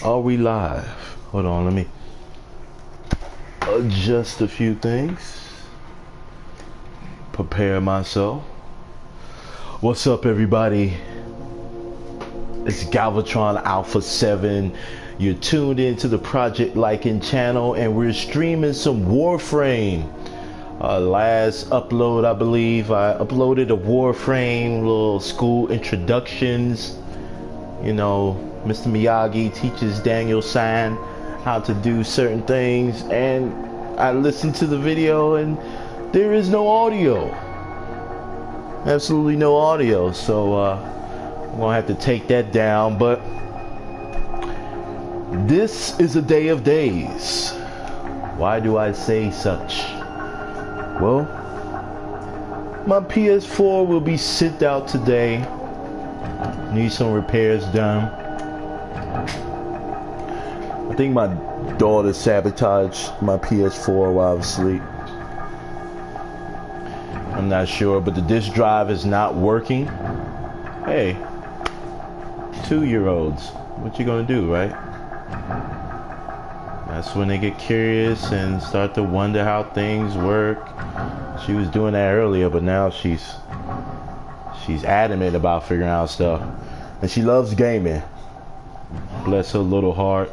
Are we live? Hold on, let me adjust a few things. Prepare myself. What's up, everybody? It's Galvatron Alpha 7. You're tuned into the Project Liking channel, and we're streaming some Warframe. Last upload, I believe, I uploaded a Warframe little school introductions. You know, Mr. Miyagi teaches Daniel-san how to do certain things, and I listened to the video and there is no audio. Absolutely no audio, so I'm gonna have to take that down. But this is a day of days. Why do I say such? Well, my PS4 will be sent out today. Need some repairs done. I think my daughter sabotaged my PS4 while I was asleep. I'm not sure, but the disk drive is not working. Hey, 2-year-olds, what you gonna do, right? That's when they get curious and start to wonder how things work. She was doing that earlier, but now she's adamant about figuring out stuff. And she loves gaming. Bless her little heart.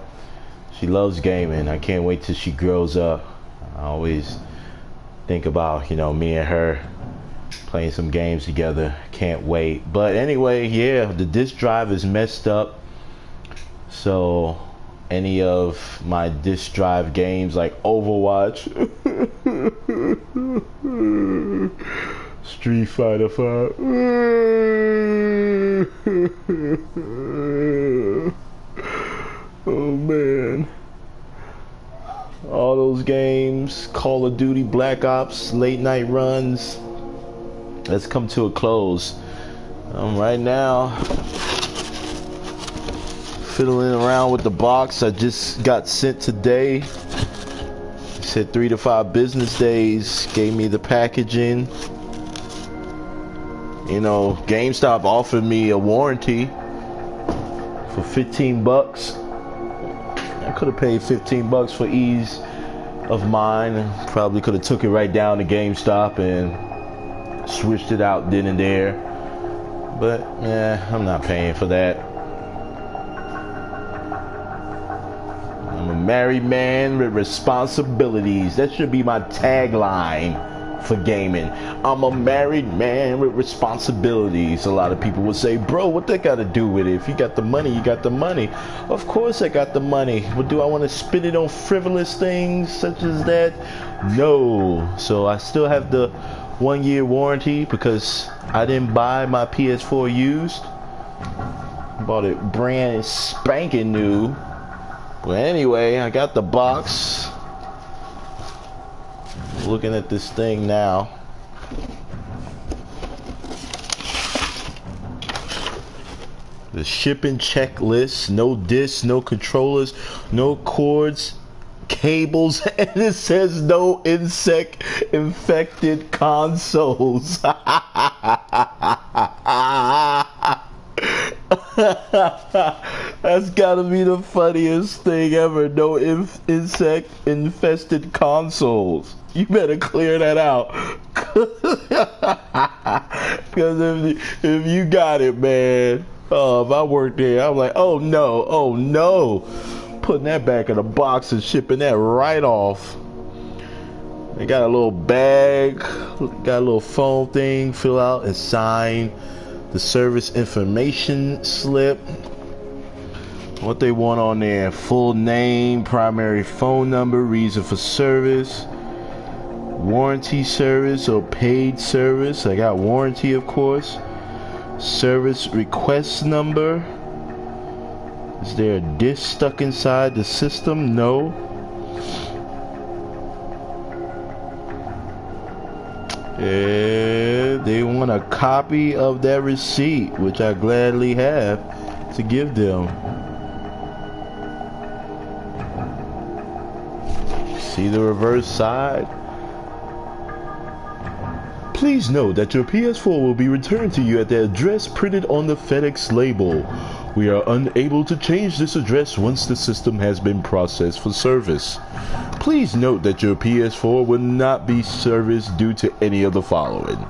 She loves gaming. I can't wait till she grows up. I always think about, you know, me and her playing some games together. Can't wait. But anyway, yeah, the disk drive is messed up. So any of my disk drive games like Overwatch, Street Fighter 5, oh man, all those games, Call of Duty, Black Ops, late night runs, let's come to a close. Right now, fiddling around with the box I just got sent today. It said 3 to 5 business days. Gave me the packaging. You know, GameStop offered me a warranty for 15 bucks. I could have paid 15 bucks for ease of mind. Probably could have took it right down to GameStop and switched it out then and there. But yeah, I'm not paying for that. I'm a married man with responsibilities. That should be my tagline for gaming. I'm a married man with responsibilities. A lot of people would say, bro, what that got to do with it? If you got the money, you got the money. Of course I got the money. But do I want to spend it on frivolous things such as that? No. So I still have the 1-year warranty because I didn't buy my PS4 used. Bought it brand spanking new. But anyway, I got the box. Looking at this thing now. The shipping checklist. No discs, no controllers, no cords, cables, and it says no insect infected consoles. That's gotta be the funniest thing ever. No insect infested consoles. You better clear that out. Because if you got it, man. Oh, if I worked there, I'm like, oh no, oh no. Putting that back in a box and shipping that right off. They got a little bag, got a little foam thing, fill out and sign the service information slip. What they want on there: full name, primary phone number, reason for service, warranty service or paid service. I got warranty, of course. Service request number. Is there a disc stuck inside the system? No. Yeah, they want a copy of that receipt, which I gladly have to give them. See the reverse side? Please note that your PS4 will be returned to you at the address printed on the FedEx label. We are unable to change this address once the system has been processed for service. Please note that your PS4 will not be serviced due to any of the following: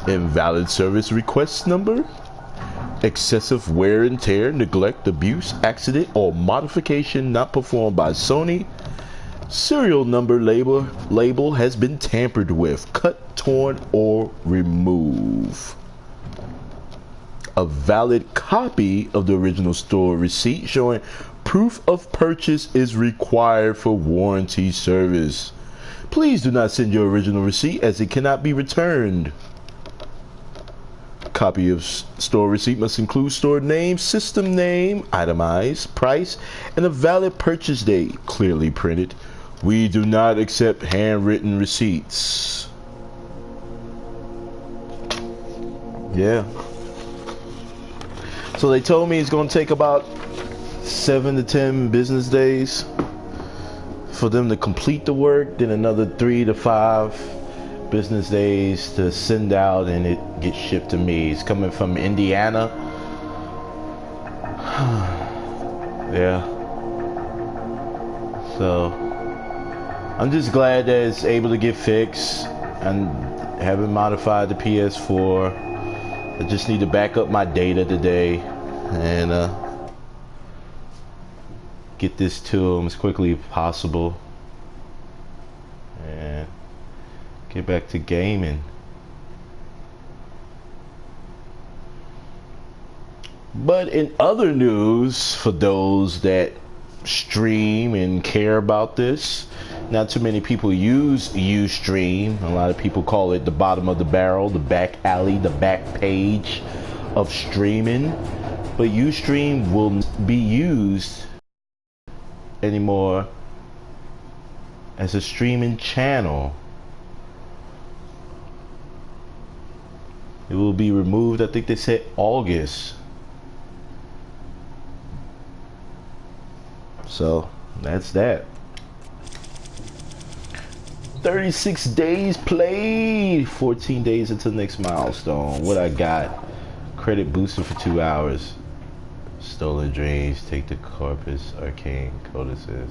invalid service request number, excessive wear and tear, neglect, abuse, accident, or modification not performed by Sony. Serial number label has been tampered with, cut, torn, or removed. A valid copy of the original store receipt showing proof of purchase is required for warranty service. Please do not send your original receipt as it cannot be returned. Copy of store receipt must include store name, system name, itemized, price, and a valid purchase date, clearly printed. We do not accept handwritten receipts. Yeah. So they told me it's going to take about 7 to 10 business days for them to complete the work, then another 3 to 5 business days to send out, and it gets shipped to me. It's coming from Indiana. Yeah. So I'm just glad that it's able to get fixed. And haven't modified the PS4. I just need to back up my data today and get this to them as quickly as possible and get back to gaming. But in other news, for those that stream and care about this, not too many people use Ustream. A lot of people call it the bottom of the barrel, the back alley, the back page of streaming. But Ustream will be used anymore as a streaming channel. It will be removed, I think they said August. So that's that. 36 days played, 14 days until next milestone. What I got? Credit boosted for 2 hours. Stolen dreams, take the corpus, arcane codices.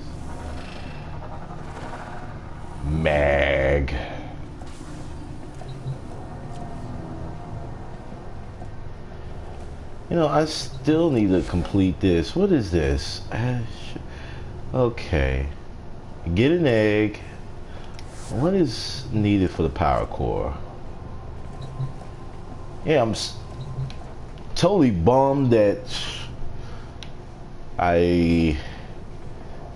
Mag. You know, I still need to complete this. What is this? Okay. Get an egg. What is needed for the power core? Yeah, I'm totally bummed that I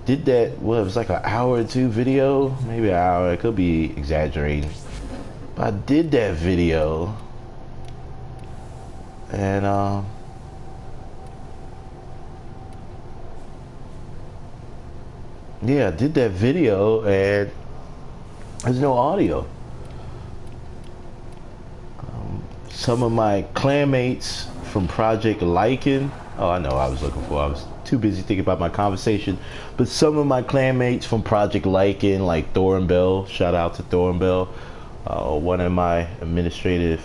did that. Well, it was like an hour or two video, maybe an hour. I could be exaggerating, but I did that video, and yeah, I did that video, and there's no audio. Some of my clanmates from Project Lycan, oh, I know what I was looking for. I was too busy thinking about my conversation. But some of my clanmates from Project Lycan, like Thornbell, shout out to Thornbell, one of my administrative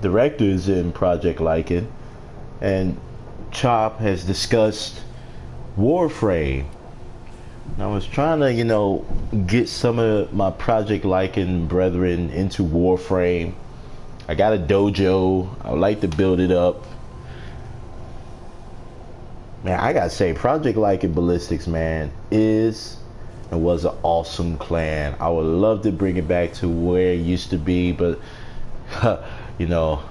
directors in Project Lycan, and Chop has discussed Warframe. I was trying to, you know, get some of my Project Lycan brethren into Warframe. I got a dojo. I would like to build it up. Man, I gotta say, Project Lycan Ballistics, man, is and was an awesome clan. I would love to bring it back to where it used to be, but you know,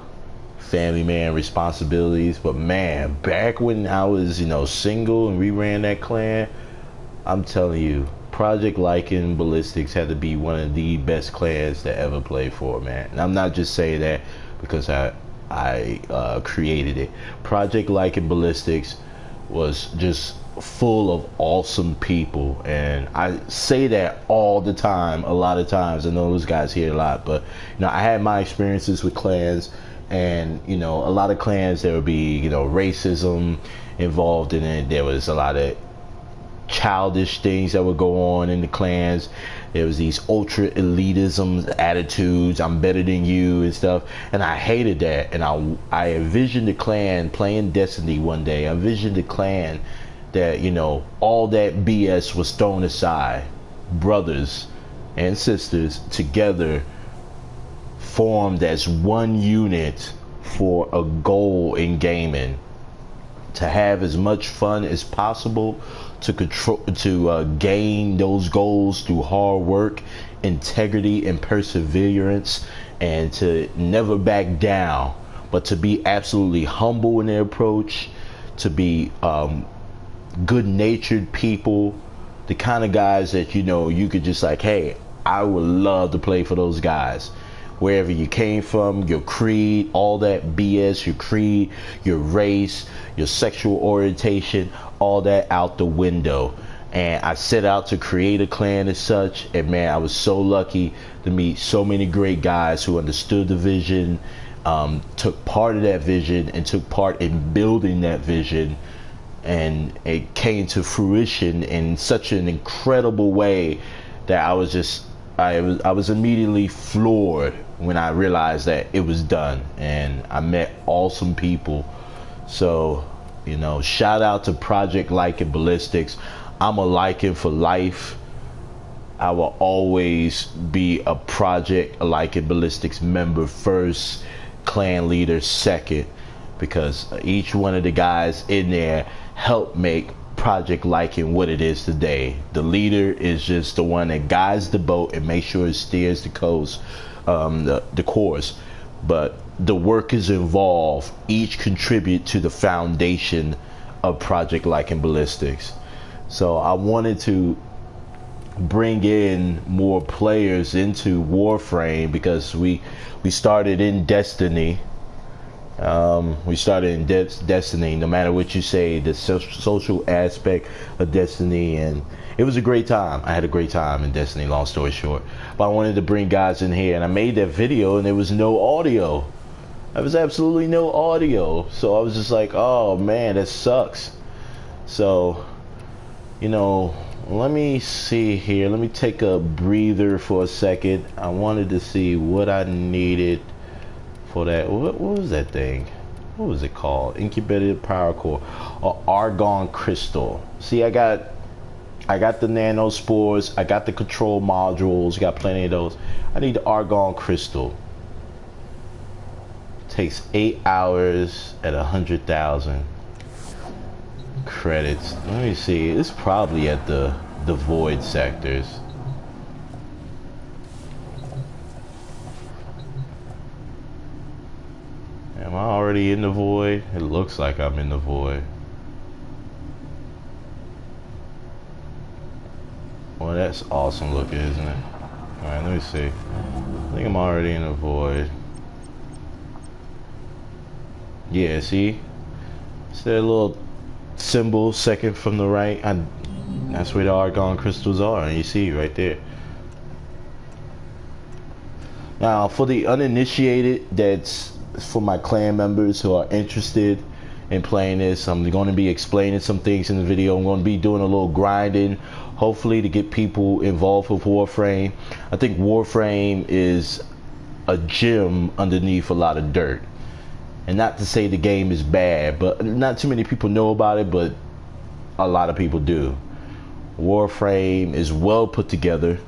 family man responsibilities. But man, back when I was, you know, single and we ran that clan, I'm telling you, Project Lycan Ballistics had to be one of the best clans to ever play for, man. And I'm not just saying that because I created it. Project Lycan Ballistics was just full of awesome people, and I say that all the time, a lot of times. I know those guys hear a lot, but you know, I had my experiences with clans, and you know, a lot of clans there would be, you know, racism involved in it. There was a lot of childish things that would go on in the clans. There was these ultra elitism attitudes, I'm better than you and stuff, and I hated that. And I envisioned the clan playing Destiny one day. I envisioned the clan that, you know, all that BS was thrown aside, brothers and sisters together formed as one unit for a goal in gaming, to have as much fun as possible, to gain those goals through hard work, integrity, and perseverance, and to never back down, but to be absolutely humble in their approach, to be good-natured people, the kind of guys that, you know, you could just like, hey, I would love to play for those guys. Wherever you came from, your creed, all that BS, your creed, your race, your sexual orientation, all that out the window. And I set out to create a clan as such, and man, I was so lucky to meet so many great guys who understood the vision, took part of that vision, and took part in building that vision, and it came to fruition in such an incredible way that I was immediately floored when I realized that it was done, and I met awesome people. So, you know, shout out to Project Lycan Ballistics. I'm a Lycan for life. I will always be a Project Lycan Ballistics member first, clan leader second, because each one of the guys in there helped make Project Lycan what it is today. The leader is just the one that guides the boat and makes sure it steers the course, the course. But the workers involved each contribute to the foundation of Project Lycan Ballistics. So I wanted to bring in more players into Warframe, because we started in Destiny. We started in Destiny, no matter what you say, the social aspect of Destiny, and it was a great time. I had a great time in Destiny, long story short. But I wanted to bring guys in here, and I made that video, and there was no audio. There was absolutely no audio. So I was just like, oh man, that sucks. So, you know, let me see here. Let me take a breather for a second. I wanted to see what I needed for that. What was that thing? What was it called? Incubated power core, or argon crystal. See, I got the nano spores, I got the control modules, got plenty of those. I need the argon crystal. Takes 8 hours at 100,000 credits. Let me see. It's probably at the void sectors. Am I already in the void? It looks like I'm in the void. Well, that's awesome looking, isn't it? Alright, let me see. I think I'm already in the void. Yeah, see? It's that little symbol second from the right. That's where the argon crystals are, and you see right there. Now, for the uninitiated, that's for my clan members who are interested in playing this. I'm going to be explaining some things in the video. I'm going to be doing a little grinding, hopefully to get people involved with Warframe. I think Warframe is a gym underneath a lot of dirt. And not to say the game is bad, but not too many people know about it, but a lot of people do. Warframe is well put together.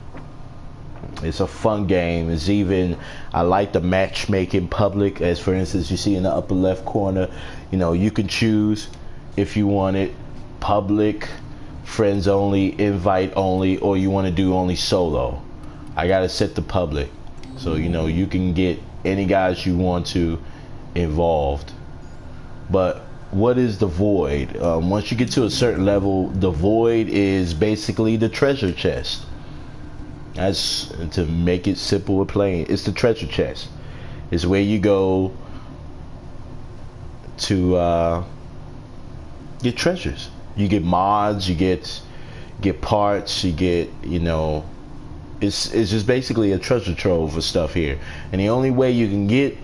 It's a fun game. It's even, I like the matchmaking public, as for instance, you see in the upper left corner, you know, you can choose if you want it public, friends only, invite only, or you want to do only solo. I gotta set the public, so you know you can get any guys you want to involved. But what is the void? Once you get to a certain level, the void is basically the treasure chest. That's, to make it simple and plain, it's the treasure chest. It's where you go to get treasures. You get mods, you get parts, you get, you know, it's just basically a treasure trove of stuff here. And the only way you can get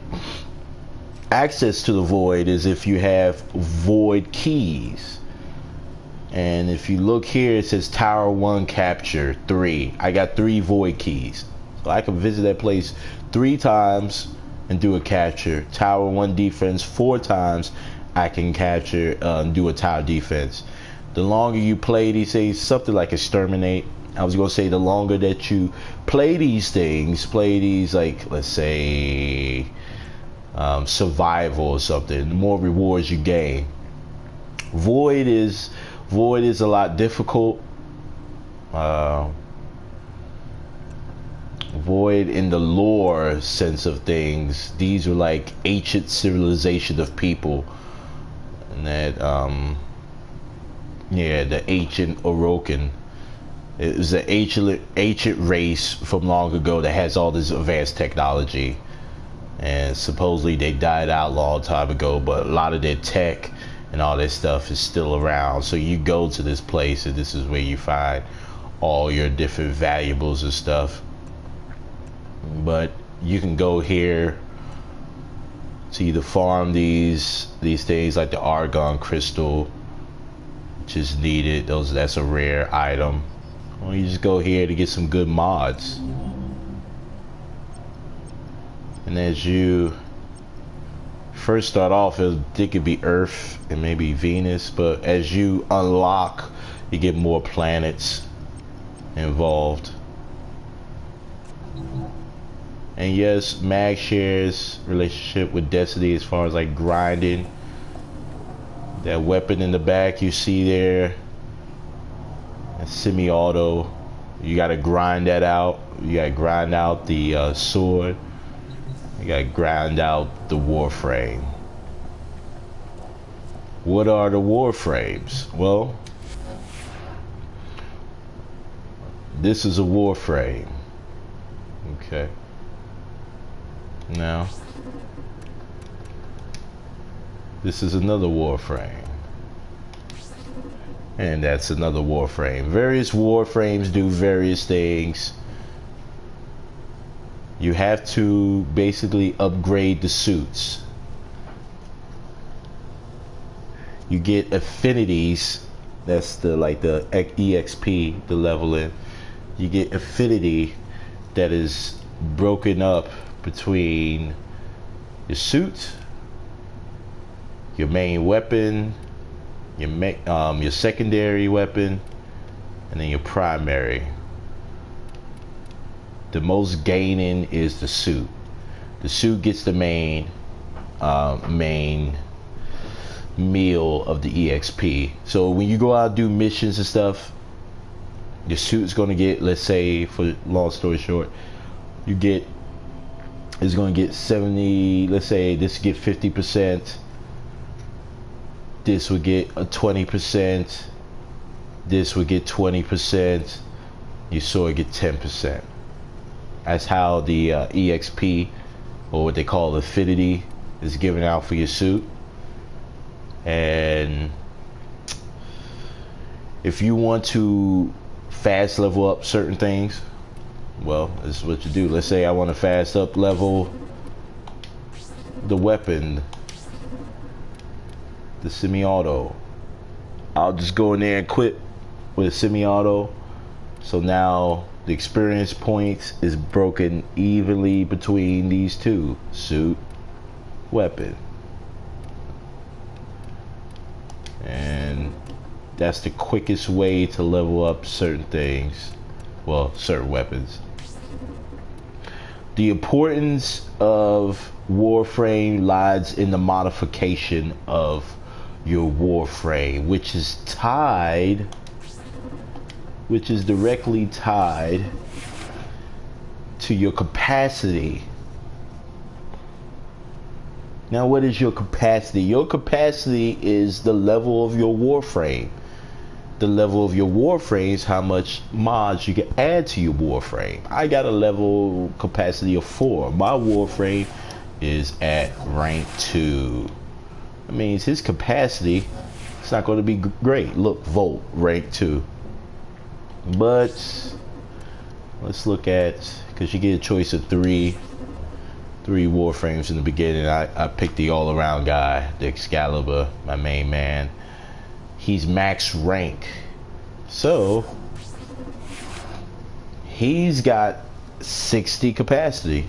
access to the void is if you have void keys. And if you look here, it says Tower 1 capture 3. I got 3 void keys. So I can visit that place 3 times and do a capture. Tower 1 defense 4 times. I can capture and do a tower defense. The longer you play these things, something like exterminate. I was gonna say the longer that you play these things, play these, like, let's say survival or something, the more rewards you gain. Void is a lot difficult. Void in the lore sense of things, these are like ancient civilization of people, and that yeah, the ancient Orokin. It was an ancient race from long ago that has all this advanced technology, and supposedly they died out a long time ago, but a lot of their tech and all that stuff is still around. So you go to this place and this is where you find all your different valuables and stuff. But you can go here to either farm these things like the argon crystal, which is needed. That's a rare item. Or you just go here to get some good mods. And as you first start off, it could be Earth and maybe Venus, but as you unlock, you get more planets involved. And yes, Mag shares relationship with Destiny as far as like grinding. That weapon in the back you see there, that's semi-auto. You gotta grind that out. You gotta grind out the sword. You gotta grind out the Warframe. What are the Warframes? Well, this is a Warframe. Okay. Now, this is another Warframe. And that's another Warframe. Various Warframes do various things. You have to basically upgrade the suits. You get affinities. That's the EXP, the leveling. You get affinity that is broken up between your suit, your main weapon, your secondary weapon, and then your primary. The most gaining is the suit. The suit gets the main meal of the EXP. So when you go out and do missions and stuff, your suit's going to get, let's say, for long story short, it's going to get 70, let's say this get 50%, this would get a 20%, this would get 20%, your sword get 10%. That's how the EXP, or what they call affinity, is given out for your suit. And if you want to fast level up certain things, well, this is what you do. Let's say I want to fast up level the weapon, the semi-auto. I'll just go in there and quit with a semi-auto. So now the experience points is broken evenly between these two: suit, weapon. And that's the quickest way to level up certain things. Well, certain weapons. The importance of Warframe lies in the modification of your Warframe, which is directly tied to your capacity. Now, what is your capacity? Your capacity is the level of your Warframe. The level of your Warframe is how much mods you can add to your Warframe. I got a level capacity of 4. My Warframe is at rank 2. That means his capacity is not going to be great. Look, Volt, rank 2. But let's look at, because you get a choice of three Warframes in the beginning. I picked the all-around guy, the Excalibur, my main man. he's max rank. So he's got 60 capacity.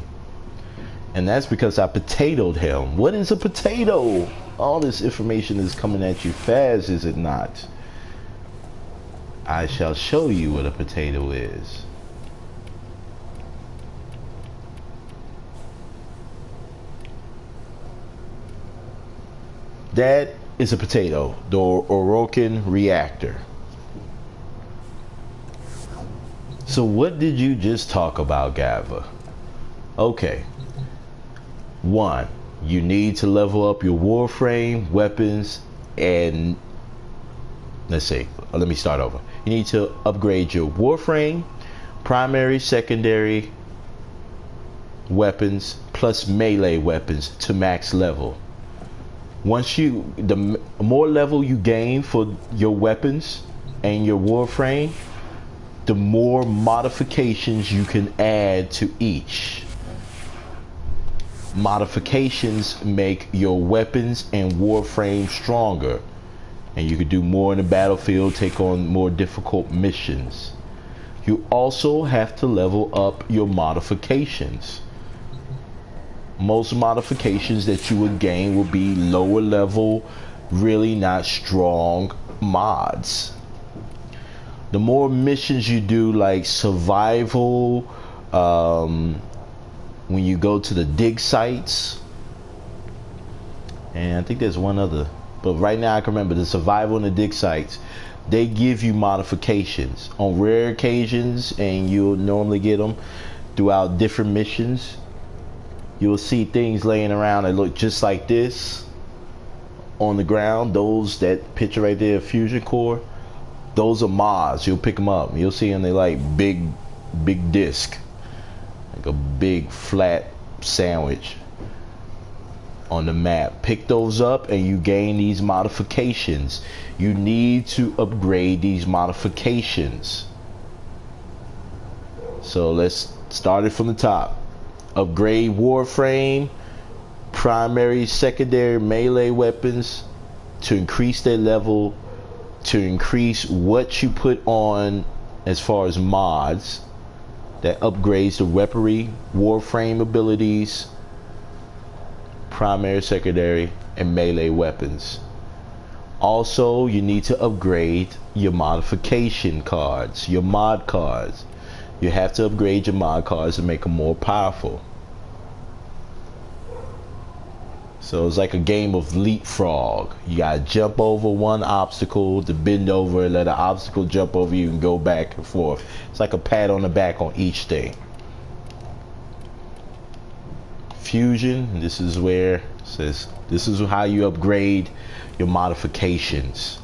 And that's because I potatoed him. What is a potato? All this information is coming at you fast, is it not? I shall show you what a potato is. That is a potato, the Orokin reactor. So what did you just talk about, Galva? Okay. 1. You need to level up your Warframe, weapons, and let's see. Let me start over. You need to upgrade your Warframe, primary, secondary weapons, plus melee weapons to max level. Once the more level you gain for your weapons and your Warframe, the more modifications you can add to each. Modifications make your weapons and Warframe stronger, and you can do more in the battlefield, take on more difficult missions. You also have to level up your modifications. Most modifications that you would gain will be lower level, really not strong mods. The more missions you do, like survival, when you go to the dig sites, and I think there's one other, but right now I can remember the survival and the dig sites, they give you modifications on rare occasions, and you'll normally get them throughout different missions. You'll see things laying around that look just like this on the ground. Those, that picture right there, fusion core, those are mods. You'll pick them up. You'll see them. They like big disc, like a big flat sandwich on the map. Pick those up and you gain these modifications. You need to upgrade these modifications. So let's start it from the top. Upgrade Warframe, primary, secondary, melee weapons to increase their level, to increase what you put on as far as mods that upgrades the weaponry, Warframe abilities, primary, secondary, and melee weapons. Also, you need to upgrade your modification cards, your mod cards. You have to upgrade your mod cards to make them more powerful. So it's like a game of leapfrog. You gotta jump over one obstacle to bend over and let an obstacle jump over you and go back and forth. It's like a pat on the back on each thing. Fusion, this is where it says this is how you upgrade your modifications.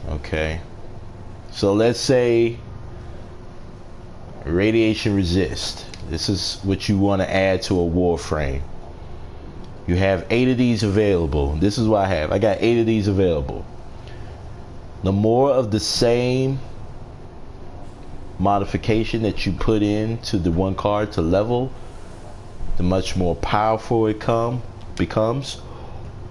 Okay. So let's say radiation resist. This is what you want to add to a Warframe. You have 8 of these available. This is what I have. I got 8 of these available. The more of the same modification that you put into the one card to level, the much more powerful it becomes,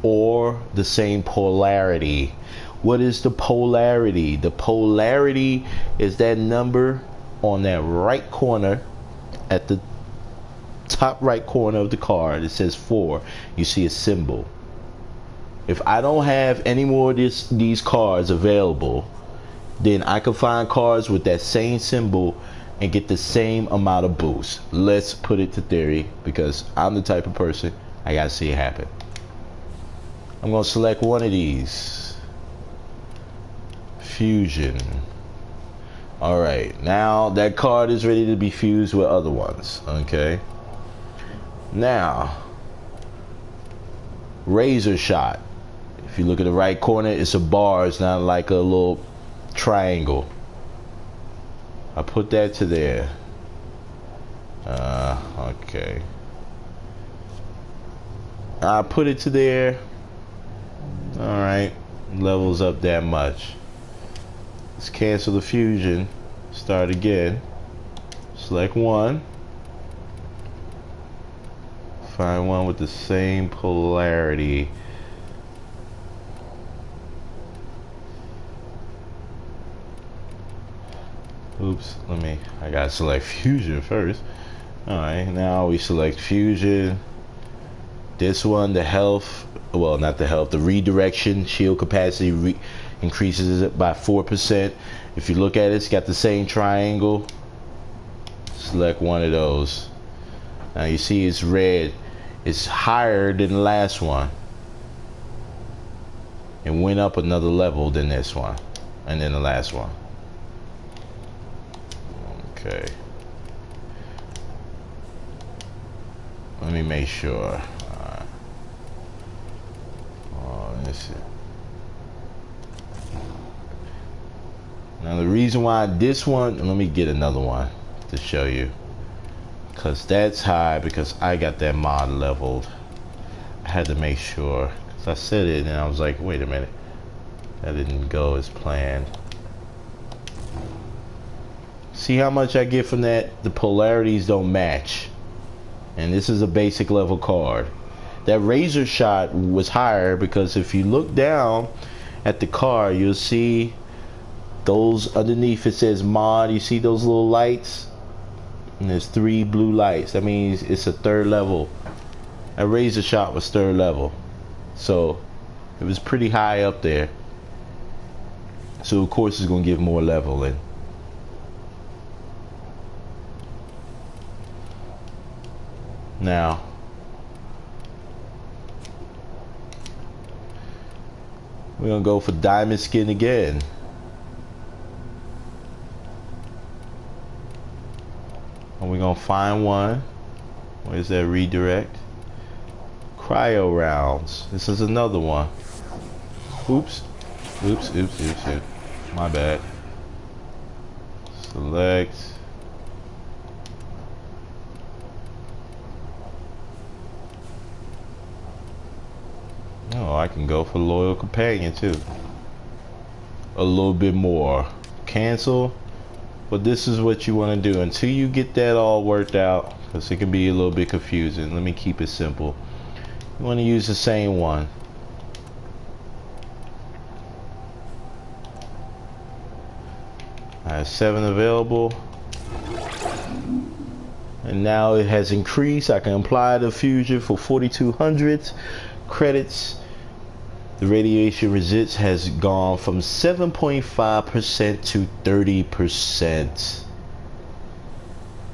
or the same polarity. What is the polarity? The polarity is that number on that right corner, at the top right corner of the card. It says 4. You see a symbol. If I don't have any more of these cards available, then I can find cards with that same symbol and get the same amount of boost. Let's put it to theory, because I'm the type of person I gotta see it happen. I'm gonna select one of these. Fusion. Alright, now that card is ready to be fused with other ones. Okay. Now, razor shot. If you look at the right corner, it's a bar. It's not like a little triangle. I put that to there. Okay. I put it to there. Alright. Levels up that much. Let's cancel the fusion. Start again. Select one. Find one with the same polarity. Oops, I gotta select fusion first. Alright, now we select fusion. This one, the health, well, not the health, the redirection shield capacity increases it by 4%. If you look at it, it's got the same triangle. Select one of those. Now you see it's red. It's higher than the last one. It went up another level than this one. And then the last one. Okay. Let me make sure. Let's see. Now the reason why this one, let me get another one to show you. Because that's high because I got that mod leveled. I had to make sure. Because I said it and I was like, wait a minute. That didn't go as planned. See how much I get from that? The polarities don't match. And this is a basic level card. That razor shot was higher because if you look down at the card, you'll see those underneath it says mod. You see those little lights? And there's 3 blue lights. That means it's a 3rd level. That razor shot was 3rd level. So it was pretty high up there. So of course it's going to give more leveling. Now we're gonna go for diamond skin again. And we're gonna find one. Where's that redirect? Cryo rounds. This is another one. Oops. Oops. My bad. Select. Oh, I can go for loyal companion too. A little bit more. Cancel. But this is what you want to do until you get that all worked out, because it can be a little bit confusing. Let me keep it simple. You want to use the same one. I have 7 available. And now it has increased. I can apply the fusion for 4,200 credits. The radiation resist has gone from 7.5% to 30%.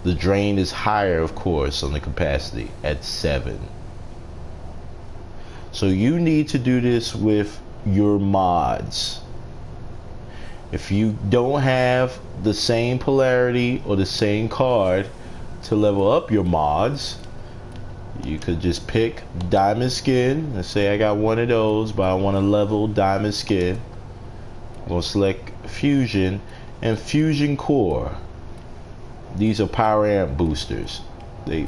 The drain is higher, of course, on the capacity at 7. So you need to do this with your mods. If you don't have the same polarity or the same card to level up your mods, you could just pick diamond skin. Let's say I got one of those, but I want to level diamond skin. I'm going to select fusion and fusion core. These are power amp boosters. They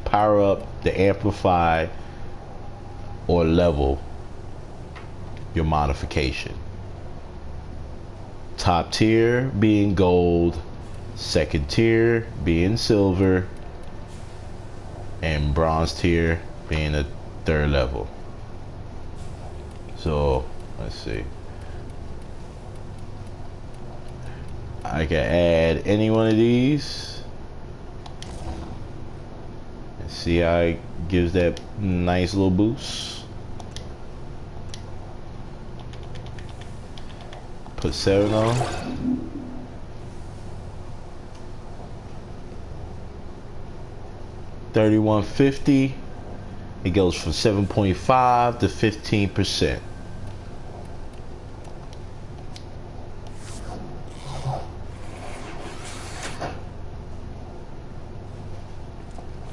power up, they amplify or level your modification. Top tier being gold, second tier being silver, and bronze tier being a 3rd level. So let's see, I can add any one of these and see how it gives that nice little boost. Put 7 on. $31.50. It goes from 7.5 to 15%.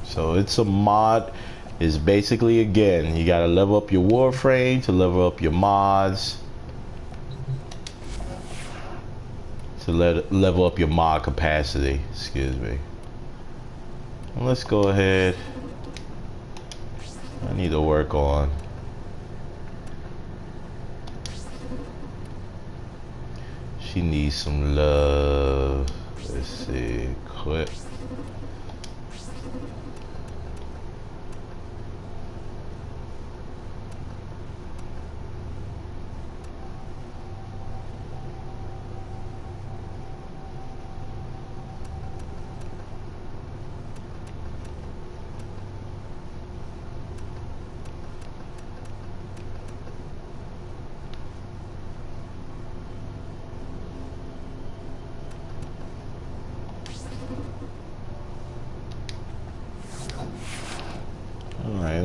So it's a mod. It's basically, again, you gotta level up your Warframe to level up your mods, to level up your mod capacity. Excuse me. Let's go ahead. I need to work on. She needs some love. Let's see. Quit.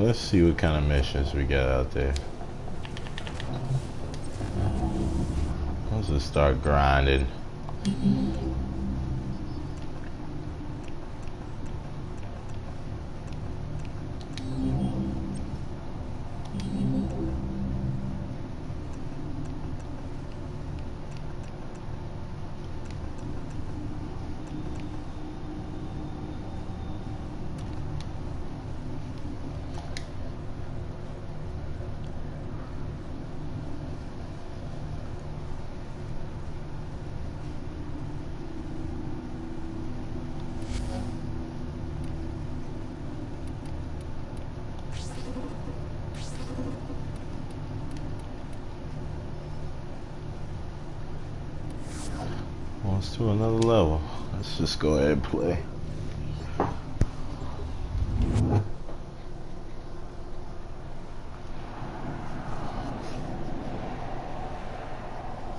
let's see what kind of missions we got out there. Let's just start grinding. Let's do another level. Let's just go ahead and play.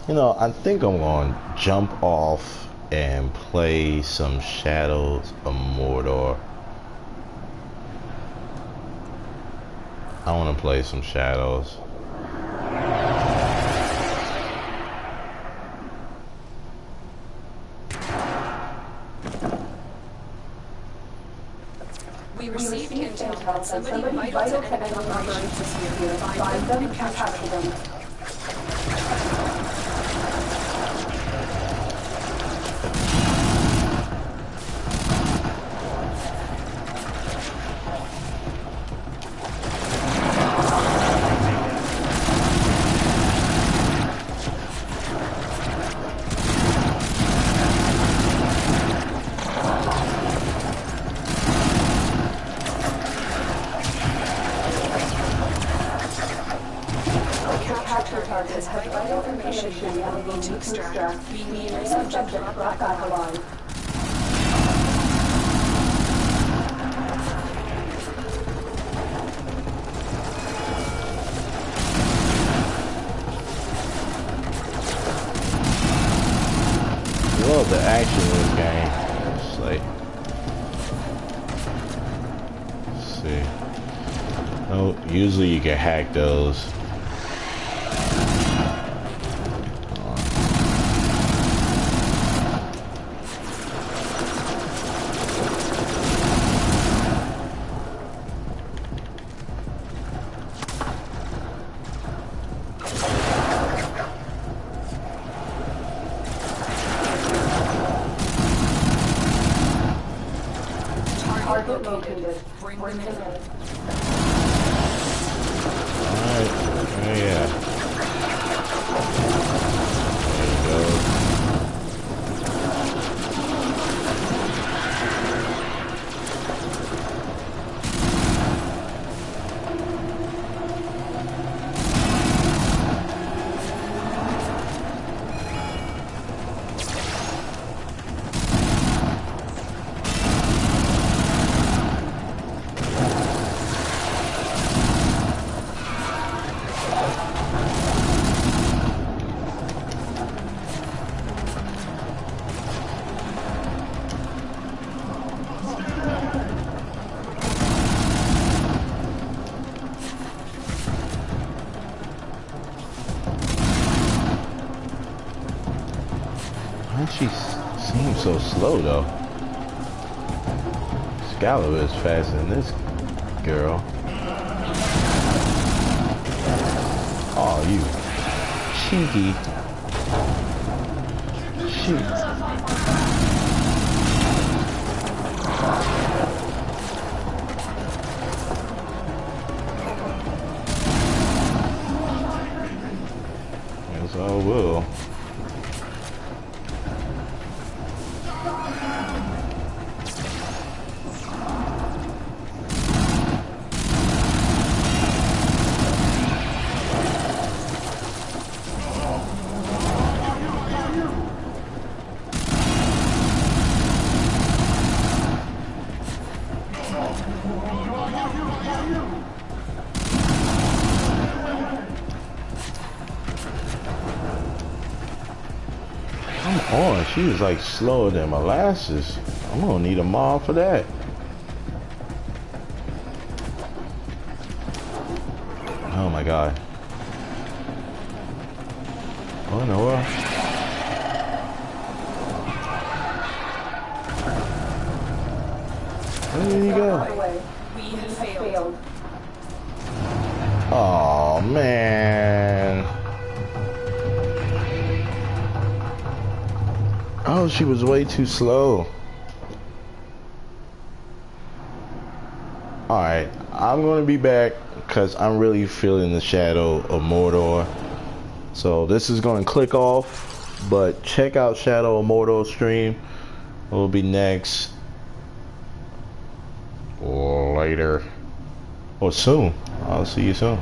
You know, I think I'm going to jump off and play some Shadows of Mordor. I want to play some Shadows. We received intel that somebody vital to enemy operations is here. Find them and capture them. Targets have vital information we need to extract. We need a subject brought back alive. Well, the action in this game, it's like, let's see. Oh, usually you can hack those. Target located. Bring them in. Alright, oh yeah. There you go. She seems so slow though. Galva is faster than this girl. Oh, you cheeky. Shoot. Yes, I will. Come on, she was like slower than molasses. I'm gonna need a mod for that. guy. Oh no. Where did he go? We have failed. Oh man. Oh, she was way too slow. Alright, I'm gonna be back because I'm really feeling the shadow of Mordor. So this is gonna click off, but check out Shadow of Mordor stream. It will be next or later or soon. I'll see you soon.